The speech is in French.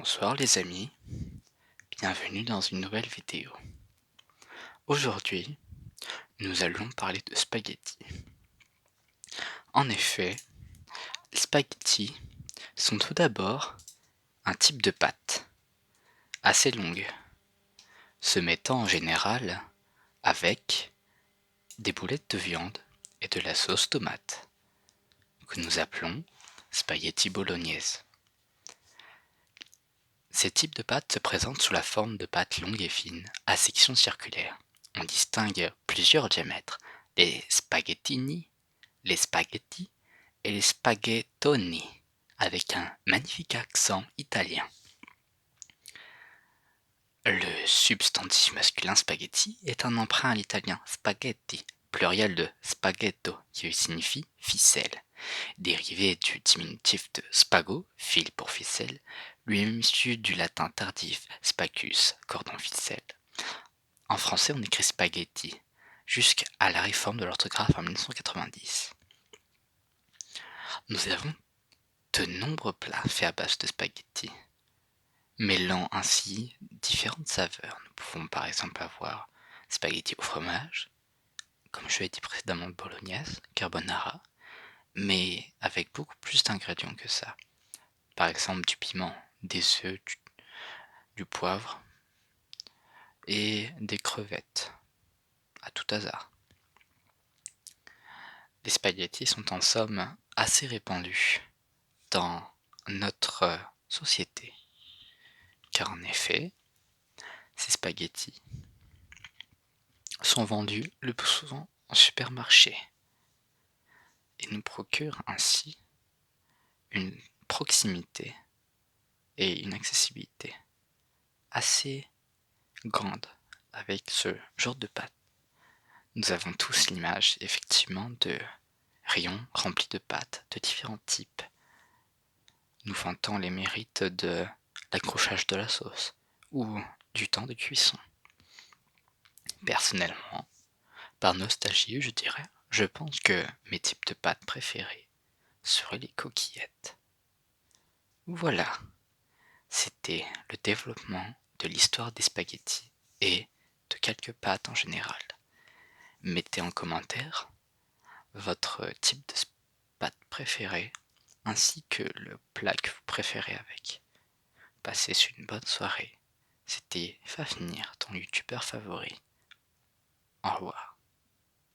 Bonsoir les amis, bienvenue dans une nouvelle vidéo. Aujourd'hui, nous allons parler de spaghettis. En effet, les spaghettis sont tout d'abord un type de pâte assez longue, se mettant en général avec des boulettes de viande et de la sauce tomate, que nous appelons spaghetti bolognaise. Ces types de pâtes se présentent sous la forme de pâtes longues et fines, à section circulaire. On distingue plusieurs diamètres, les spaghettini, les spaghetti et les spaghettoni, avec un magnifique accent italien. Le substantif masculin spaghetti est un emprunt à l'italien spaghetti, pluriel de spaghetto, qui signifie ficelle, dérivé du diminutif de spago, fil pour ficelle, lui-même issu du latin tardif spacus, cordon ficelle. En français, on écrit spaghetti, jusqu'à la réforme de l'orthographe en 1990. Nous avons de nombreux plats faits à base de spaghetti, mêlant ainsi différentes saveurs. Nous pouvons par exemple avoir spaghetti au fromage, comme je l'ai dit précédemment, bolognaise, carbonara, mais avec beaucoup plus d'ingrédients que ça. Par exemple du piment, des œufs, du poivre et des crevettes, à tout hasard. Les spaghettis sont en somme assez répandus dans notre société, car en effet, ces spaghettis sont vendus le plus souvent en supermarché et nous procurent ainsi une proximité et une accessibilité assez grande avec ce genre de pâtes. Nous avons tous l'image effectivement de rayons remplis de pâtes de différents types, nous vantant les mérites de l'accrochage de la sauce ou du temps de cuisson. Personnellement, par nostalgie je dirais, je pense que mes types de pâtes préférés seraient les coquillettes. Voilà, c'était le développement de l'histoire des spaghettis et de quelques pâtes en général. Mettez en commentaire votre type de pâte préféré ainsi que le plat que vous préférez avec. Passez une bonne soirée. C'était Fafnir, ton youtubeur favori. Au revoir.